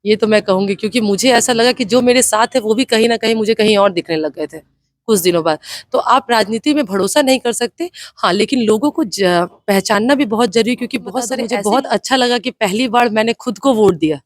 ये तो मैं कहूँगी क्योंकि मुझे ऐसा लगा कि जो मेरे साथ है वो भी कहीं न कहीं मुझे कहीं और दिखने लग गए थे, कुछ दिनों बाद। तो आप राजनीति में भरोसा नहीं कर सकते। हाँ, लेकिन लोगों को पहचानना भी बहुत ज़रूरी है क्योंकि बहुत सारे मुझे बहुत अच्छा लगा कि पहली बार मैंने खुद को वोट दिया।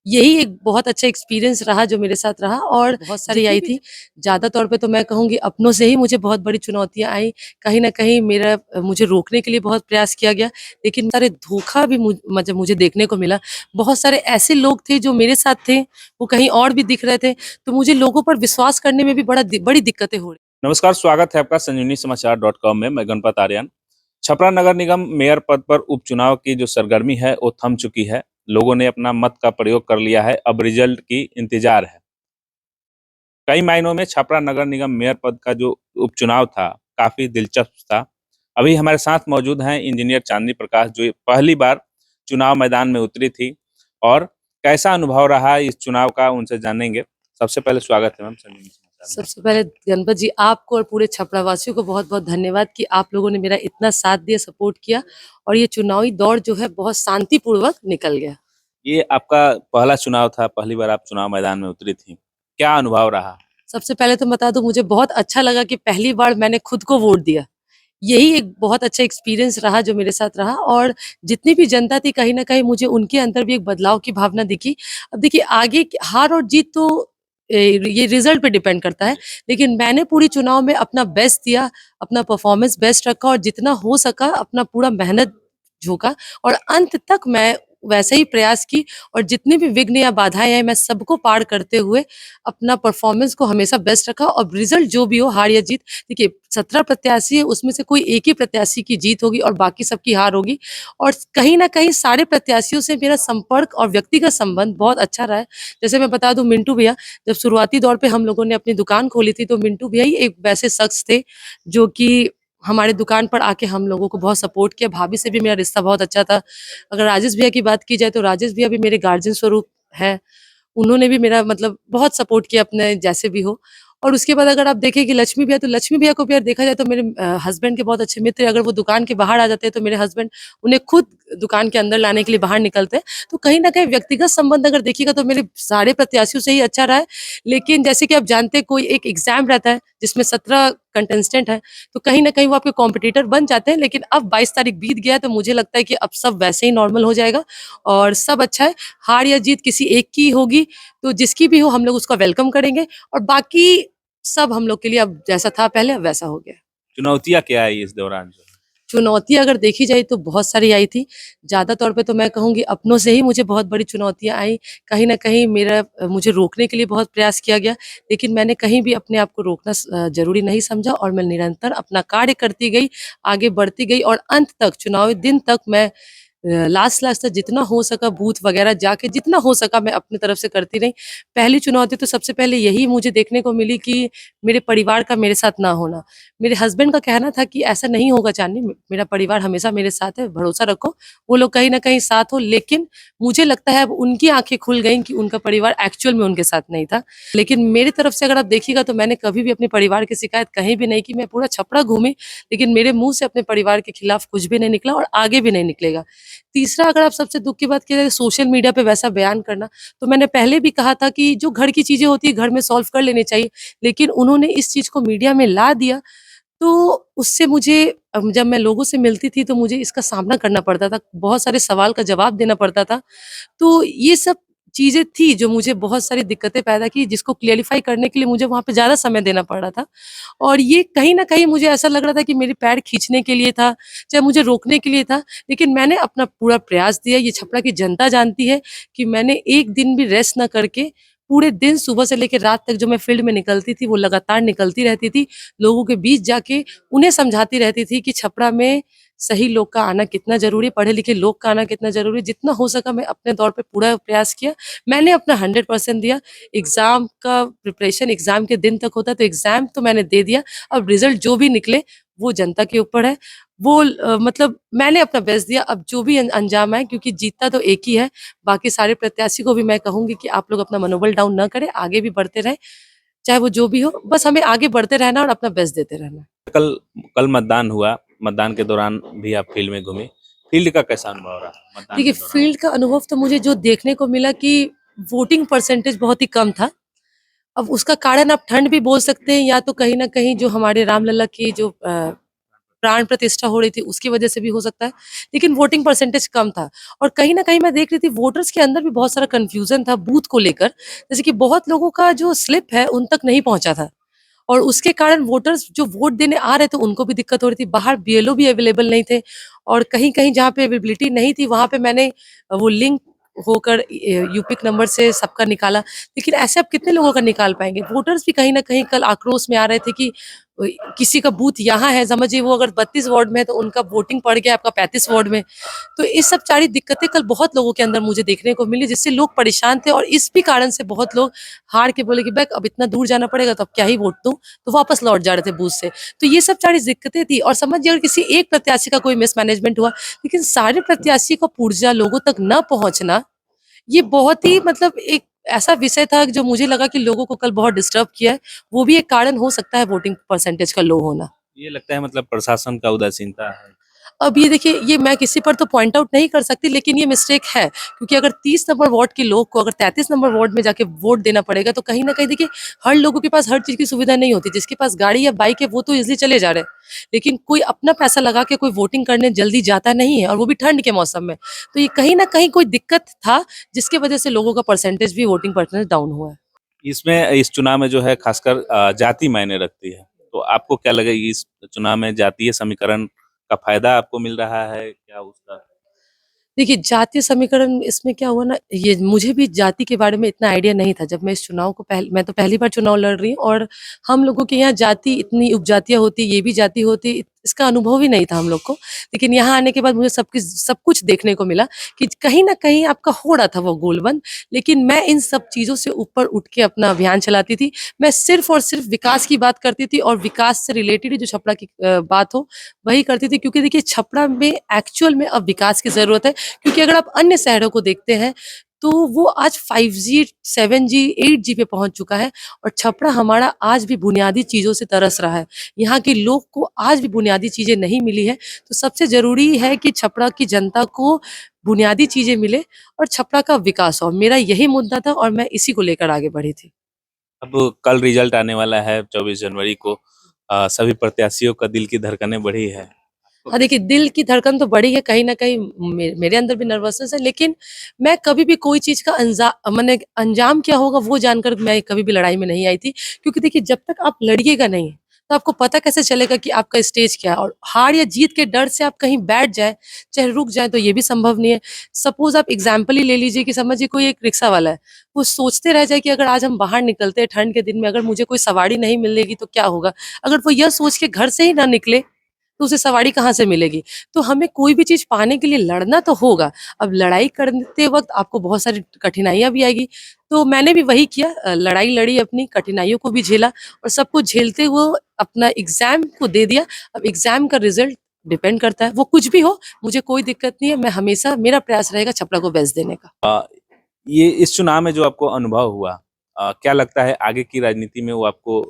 यही एक बहुत अच्छा एक्सपीरियंस रहा जो मेरे साथ रहा और बहुत सारी आई थी। ज़्यादा तौर पे तो मैं कहूँगी अपनों से ही मुझे बहुत बड़ी चुनौतियाँ आई। कहीं न कहीं मुझे रोकने के लिए बहुत प्रयास किया गया, लेकिन सारे धोखा भी मतलब मुझे देखने को मिला। बहुत सारे ऐसे लोग थे जो मेरे साथ थे, वो कहीं और भी दिख रहे थे, तो मुझे लोगों पर विश्वास करने में भी बड़ी दिक्कतें हो रही। नमस्कार, स्वागत है आपका संजीवनी समाचार.com में। मैं गणपत आर्यन। छपरा नगर निगम मेयर पद पर उपचुनाव की जो सरगर्मी है वो थम चुकी है। लोगों ने अपना मत का प्रयोग कर लिया है, अब रिजल्ट की इंतजार है। कई मायनों में छपरा नगर निगम मेयर पद का जो उपचुनाव था काफी दिलचस्प था। अभी हमारे साथ मौजूद हैं इंजीनियर चांदनी प्रकाश, जो पहली बार चुनाव मैदान में उतरी थी और कैसा अनुभव रहा इस चुनाव का, उनसे जानेंगे। सबसे पहले स्वागत है मैम संजीवनी समाचार में। सबसे पहले गणपत जी आपको और पूरे छपरा वासियों को बहुत-बहुत धन्यवाद कि आप लोगों ने मेरा इतना साथ दिया, सपोर्ट किया और ये चुनावी दौर जो है बहुत शांतिपूर्वक निकल गया। ये आपका पहला चुनाव था, पहली बार आप चुनाव मैदान में उतरी थी। क्या अनुभव रहा? सबसे पहले तो बता दूँ मुझे बहुत अच्छा लगा कि पहली बार मैंने खुद को वोट दिया। यही एक बहुत अच्छा एक्सपीरियंस रहा जो मेरे साथ रहा और जितनी भी जनता थी कहीं न कहीं मुझे उनके अंदर भी एक बदलाव की भावना दिखी। अब देखिए आगे हार और जीत तो ये रिज़ल्ट पे डिपेंड करता है, लेकिन मैंने पूरी चुनाव में अपना बेस्ट दिया, अपना परफ़ॉर्मेंस बेस्ट रखा और जितना हो सका अपना पूरा मेहनत झोंका और अंत तक मैं वैसे ही प्रयास की और जितनी भी विघ्न या बाधाएँ आए मैं सबको पार करते हुए अपना परफ़ॉर्मेंस को हमेशा बेस्ट रखा और रिज़ल्ट जो भी हो हार या जीत देखिए 17 प्रत्याशी है उसमें से कोई एक ही प्रत्याशी की जीत होगी और बाकी सबकी हार होगी और कहीं न कहीं सारे प्रत्याशियों से मेरा संपर्क और व्यक्तिगत संबंध बहुत अच्छा रहा है। जैसे मैं बता दूँ मिंटू भैया, जब शुरुआती दौर पे हम लोगों ने अपनी दुकान खोली थी तो मिंटू भैया ही एक वैसे शख्स थे जो कि हमारे दुकान पर आके हम लोगों को बहुत सपोर्ट किया। भाभी से भी मेरा रिश्ता बहुत अच्छा था। अगर राजेश भैया की बात की जाए तो राजेश भैया भी मेरे गार्जियन स्वरूप हैं। उन्होंने भी मेरा मतलब बहुत सपोर्ट किया अपने जैसे भी हो। और उसके बाद अगर आप देखें कि लक्ष्मी भैया तो लक्ष्मी भैया को भी अगर देखा जाए तो मेरे हस्बैंड के बहुत अच्छे मित्र हैं। अगर वो दुकान के बाहर आ जाते हैं तो मेरे हस्बैंड उन्हें खुद दुकान के अंदर लाने के लिए बाहर निकलते हैं। तो कहीं न कहीं व्यक्तिगत संबंध अगर देखिएगा तो मेरे सारे प्रत्याशियों से ही अच्छा रहा है। लेकिन जैसे कि आप जानते हैं कोई एक एग्ज़ाम रहता है जिसमें 17 कंटेस्टेंट हैं, तो कहीं न कहीं वो आपके कॉम्पिटिटर बन जाते हैं। लेकिन अब 22 तारीख बीत गया है तो मुझे लगता है कि अब सब वैसे ही नॉर्मल हो जाएगा और सब अच्छा है। हार या जीत किसी एक की होगी तो जिसकी भी हो हम लोग उसका वेलकम करेंगे और बाकी सब हम लोग के लिए अब जैसा था पहले अब वैसा हो गया। चुनौतियाँ क्या आई इस दौरान जो? चुनौतियाँ अगर देखी जाए तो बहुत सारी आई थी। ज़्यादा तौर पे तो मैं कहूँगी अपनों से ही मुझे बहुत बड़ी चुनौतियाँ आई। कहीं न कहीं मुझे रोकने के लिए बहुत प्रयास किया गया, लेकिन मैंने कहीं भी अपने आप को रोकना ज़रूरी नहीं समझा और मैं निरंतर अपना कार्य करती गई, आगे बढ़ती गई और अंत तक चुनावी दिन तक मैं लास्ट तक जितना हो सका बूथ वगैरह जाके जितना हो सका मैं अपनी तरफ से करती रही। पहली चुनौती तो सबसे पहले यही मुझे देखने को मिली कि मेरे परिवार का मेरे साथ ना होना। मेरे हस्बैंड का कहना था कि ऐसा नहीं होगा चांदनी, मेरा परिवार हमेशा मेरे साथ है, भरोसा रखो। वो लोग कहीं न कहीं साथ हो लेकिन मुझे लगता है अब उनकी आँखें खुल गईं कि उनका परिवार एक्चुअल में उनके साथ नहीं था। लेकिन मेरी तरफ से अगर आप देखिएगा तो मैंने कभी भी अपने परिवार की शिकायत कहीं भी नहीं की। मैं पूरा छपरा घूमी, लेकिन मेरे मुँह से अपने परिवार के खिलाफ कुछ भी नहीं निकला और आगे भी नहीं निकलेगा। तीसरा अगर आप सबसे दुःख की बात की जाए सोशल मीडिया पे वैसा बयान करना, तो मैंने पहले भी कहा था कि जो घर की चीज़ें होती हैं घर में सॉल्व कर लेनी चाहिए। लेकिन उन्होंने इस चीज़ को मीडिया में ला दिया तो उससे मुझे जब मैं लोगों से मिलती थी तो मुझे इसका सामना करना पड़ता था, बहुत सारे सवाल का जवाब देना पड़ता था। तो ये सब चीज़ें थी जो मुझे बहुत सारी दिक्कतें पैदा की जिसको क्लेरिफ़ाई करने के लिए मुझे वहाँ पे ज़्यादा समय देना पड़ रहा था। और ये कहीं न कहीं मुझे ऐसा लग रहा था कि मेरे पैर खींचने के लिए था, चाहे मुझे रोकने के लिए था, लेकिन मैंने अपना पूरा प्रयास दिया। ये छपरा की जनता जानती है कि मैंने एक दिन भी रेस्ट ना करके पूरे दिन सुबह से लेके रात तक जो मैं फ़ील्ड में निकलती थी, वो लगातार निकलती रहती थी। लोगों के बीच जाके उन्हें समझाती रहती थी कि छपरा में सही लोग का आना कितना ज़रूरी है, पढ़े-लिखे लोग का आना कितना ज़रूरी है। जितना हो सका मैं अपने तौर पे पूरा प्रयास किया। मैंने अपना 100% दिया। एग्ज़ाम का प्रिपरेशन एग्ज़ाम के दिन तक होता है, तो एग्ज़ाम तो मैंने दे दिया। अब रिज़ल्ट जो भी निकले, वो जनता के ऊपर है। वो मतलब मैंने अपना बेस्ट दिया। अब जो भी अंजाम आए क्योंकि जीतता तो एक ही है। बाकी सारे प्रत्याशी को भी मैं कहूँगी कि आप लोग अपना मनोबल डाउन ना करें, आगे भी बढ़ते रहें। चाहे वो जो भी हो, बस हमें आगे बढ़ते रहना और अपना बेस्ट देते रहना। कल कल मतदान हुआ, मतदान के दौरान भी आप फील्ड में घूमे। फील्ड का कैसा अनुभव रहा मतदान देखिए, के दौरान? फ़ील्ड का अनुभव तो मुझे जो देखने को मिला कि वोटिंग परसेंटेज बहुत ही कम था। अब उसका कारण आप ठंड भी बोल सकते हैं या तो कहीं न कहीं जो हमारे रामलला की जो प्राण प्रतिष्ठा हो रही थी उसकी वजह से भी हो सकता है। लेकिन वोटिंग परसेंटेज कम था और कहीं न कहीं मैं देख रही थी वोटर्स के अंदर भी बहुत सारा कन्फ्यूज़न था बूथ को लेकर। जैसे कि बहुत लोगों का जो स्लिप है उन तक नहीं पहुँचा था और उसके कारण वोटर्स जो वोट देने आ रहे थे उनको भी दिक्कत हो रही थी। बाहर बीएलओ भी अवेलेबल नहीं थे और कहीं-कहीं जहाँ पे अवेलेबिलिटी नहीं थी वहाँ पे मैंने वो लिंक होकर यूपिक नंबर से सबका निकाला। लेकिन ऐसे आप कितने लोगों का निकाल पाएँगे? वोटर्स भी कहीं न कहीं कल आक्रोश में आ रहे थे कि अ, किसी का बूथ यहाँ है, समझिए वो अगर 32 वार्ड में है तो उनका वोटिंग पड़ गया आपका 35 वार्ड में। तो ये सब सारी दिक्कतें कल बहुत लोगों के अंदर मुझे देखने को मिली जिससे लोग परेशान थे और इस भी कारण से बहुत लोग हार के बोले कि बैक अब इतना दूर जाना पड़ेगा तो अब क्या ही वोट दूँ, तो वापस लौट जा रहे थे बूथ से। तो ये सब सारी दिक्कतें थी और समझिए अगर किसी एक प्रत्याशी का कोई मिसमैनेजमेंट हुआ, लेकिन सारे प्रत्याशी का पुर्जा लोगों तक न पहुँचना, ये बहुत ही मतलब एक ऐसा विषय था जो मुझे लगा कि लोगों को कल बहुत डिस्टर्ब किया है। वो भी एक कारण हो सकता है वोटिंग परसेंटेज का लो होना। ये लगता है मतलब प्रशासन का उदासीनता है। अब ये देखिए, ये मैं किसी पर तो पॉइंट आउट नहीं कर सकती, लेकिन ये मिस्टेक है, क्योंकि अगर 30 नंबर वार्ड के लोग को अगर 33 नंबर वार्ड में जाके वोट देना पड़ेगा, तो कहीं न कहीं देखिए, हर लोगों के पास हर चीज़ की सुविधा नहीं होती। जिसके पास गाड़ी या बाइक है, वो तो ईज़िली चले जा रहे हैं। लेकिन कोई अपना पैसा लगा के कोई वोटिंग करने जल्दी जाता नहीं है और वो भी ठंड के मौसम में। तो ये कहीं न कहीं कोई दिक्कत था, जिसकी वजह से लोगों का परसेंटेज भी वोटिंग परसेंटेज डाउन हुआ है। इसमें इस चुनाव में जो है खासकर जाति मायने रखती है। तो आपको क्या लगे इस चुनाव में जातीय समीकरण का फ़ायदा आपको मिल रहा है? क्या उसका देखिए, जातीय समीकरण इसमें क्या हुआ ना, ये मुझे भी जाति के बारे में इतना आइडिया नहीं था। जब मैं इस चुनाव को मैं तो पहली बार चुनाव लड़ रही हूँ और हम लोगों के यहाँ जाति इतनी उपजातियाँ होती, ये भी जाति होती, इसका अनुभव ही नहीं था हम लोग को। लेकिन यहाँ आने के बाद मुझे सब कुछ देखने को मिला कि कहीं न कहीं आपका हो रहा था वो गोलबंद, लेकिन मैं इन सब चीज़ों से ऊपर उठ के अपना अभियान चलाती थी। मैं सिर्फ़ और सिर्फ़ विकास की बात करती थी और विकास से रिलेटेड ही जो छपरा की बात हो, वही करती थी, क्योंकि देखिए छपरा में एक्चुअल में अब विकास की ज़रूरत है। क्योंकि अगर आप अन्य शहरों को देखते हैं, तो वो आज 5G, 7G, 8G पे पहुँच चुका है और छपरा हमारा आज भी बुनियादी चीज़ों से तरस रहा है। यहाँ के लोग को आज भी बुनियादी चीज़ें नहीं मिली है, तो सबसे ज़रूरी है कि छपरा की जनता को बुनियादी चीज़ें मिले और छपरा का विकास हो। मेरा यही मुद्दा था और मैं इसी को लेकर आगे बढ़ी थी। अब कल रिजल्ट आने वाला है 24 जनवरी को सभी प्रत्याशियों का दिल की धड़कनें बढ़ी है। हाँ, देखिए दिल की धड़कन तो बढ़ी है, कहीं न कहीं मेरे अंदर भी नर्वसनेस है, लेकिन मैं कभी भी कोई चीज़ का माने अंजाम क्या होगा वो जानकर मैं कभी भी लड़ाई में नहीं आई थी। क्योंकि देखिए जब तक आप लड़िएगा नहीं, तो आपको पता कैसे चलेगा कि आपका स्टेज क्या है, और हार या जीत के डर से आप कहीं बैठ जाएँ, चाहे रुक जाएँ, तो ये भी संभव नहीं है। सपोज़ आप एग्ज़ाम्पल ही ले लीजिए कि समझिए कोई एक रिक्शा वाला है, वो सोचते रह जाए कि अगर आज हम बाहर निकलते हैं ठंड के दिन में, अगर मुझे कोई सवारी नहीं मिलेगी तो क्या होगा? अगर वो यह सोच के घर से ही ना निकले, तो उसे सवारी कहाँ से मिलेगी? तो हमें कोई भी चीज़ पाने के लिए लड़ना तो होगा। अब लड़ाई करते वक़्त आपको बहुत सारी कठिनाइयाँ भी आएगी। तो मैंने भी वही किया, लड़ाई लड़ी अपनी, कठिनाइयों को भी झेला और सब कुछ झेलते हुए अपना एग्ज़ाम को दे दिया। अब एग्ज़ाम का रिज़ल्ट डिपेंड करता है, वो कुछ भी हो, मुझे कोई दिक्कत नहीं है। मैं हमेशा, मेरा प्रयास रहेगा छपरा को बेस्ट देने का। ये इस चुनाव में जो आपको अनुभव हुआ क्या लगता है आगे की राजनीति में वो आपको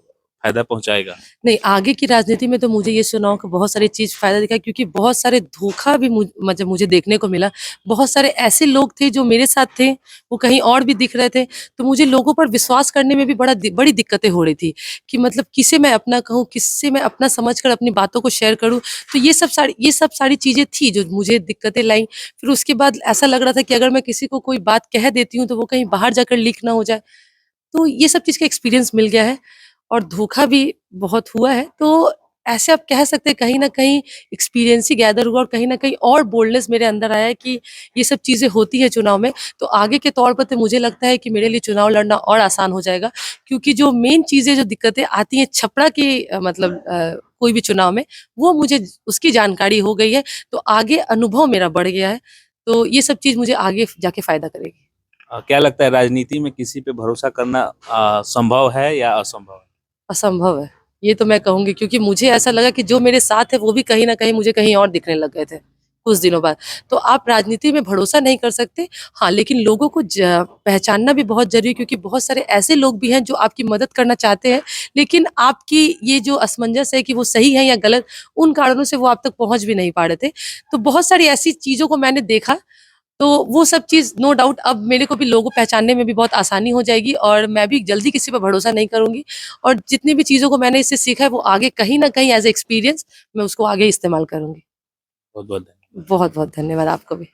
फ़ायदा पहुँचाएगा? नहीं, आगे की राजनीति में तो मुझे ये चुनाव का बहुत सारी चीज़ फ़ायदा दिखा, क्योंकि बहुत सारे धोखा भी मतलब मुझे देखने को मिला। बहुत सारे ऐसे लोग थे जो मेरे साथ थे, वो कहीं और भी दिख रहे थे। तो मुझे लोगों पर विश्वास करने में भी बड़ी दिक्कतें हो रही थी कि मतलब किसे मैं अपना कहूँ, किससे मैं अपना समझकर अपनी बातों को शेयर करूँ। तो ये सब सारी चीज़ें थी जो मुझे दिक्कतें लाईं। फिर उसके बाद ऐसा लग रहा था कि अगर मैं किसी को कोई बात कह देती हूँ, तो वो कहीं बाहर जाकर लीक ना हो जाए। तो ये सब चीज़ का एक्सपीरियंस मिल गया है और धोखा भी बहुत हुआ है। तो ऐसे आप कह सकते हैं कहीं न कहीं एक्सपीरियंस ही गैदर हुआ और कहीं न कहीं और बोल्डनेस मेरे अंदर आया है कि ये सब चीज़ें होती हैं चुनाव में। तो आगे के तौर पर तो मुझे लगता है कि मेरे लिए चुनाव लड़ना और आसान हो जाएगा, क्योंकि जो मेन चीज़ें, जो दिक्कतें आती हैं छपरा के कोई भी चुनाव में, वो मुझे उसकी जानकारी हो गई है। तो आगे अनुभव मेरा बढ़ गया है। तो ये सब चीज़ मुझे आगे जाके फ़ायदा करेगी। क्या लगता है राजनीति में किसी पे भरोसा करना संभव है या असंभव है? असंभव है। ये तो मैं कहूँगी, क्योंकि मुझे ऐसा लगा कि जो मेरे साथ है वो भी कहीं न कहीं मुझे कहीं और दिखने लग गए थे, कुछ दिनों बाद। तो आप राजनीति में भरोसा नहीं कर सकते। हाँ, लेकिन लोगों को पहचानना भी बहुत ज़रूरी है, क्योंकि बहुत सारे ऐसे लोग भी हैं जो आपकी मदद करना चाहते हैं, लेकिन आपकी ये जो असमंजस है कि वो सही है या गलत, उन कारणों से वो आप तक पहुँच भी नहीं पा रहे थे। तो बहुत सारी ऐसी चीज़ों को मैंने देखा तो वो सब चीज़ नो डाउट अब मेरे को भी लोगों को पहचानने में भी बहुत आसानी हो जाएगी और मैं भी जल्दी किसी पे भरोसा नहीं करूँगी और जितनी भी चीज़ों को मैंने इससे सीखा है वो आगे कहीं न कहीं एज़ एक्सपीरियंस मैं उसको आगे इस्तेमाल करूँगी। बहुत-बहुत धन्यवाद। बहुत-बहुत धन्यवाद आपको भी।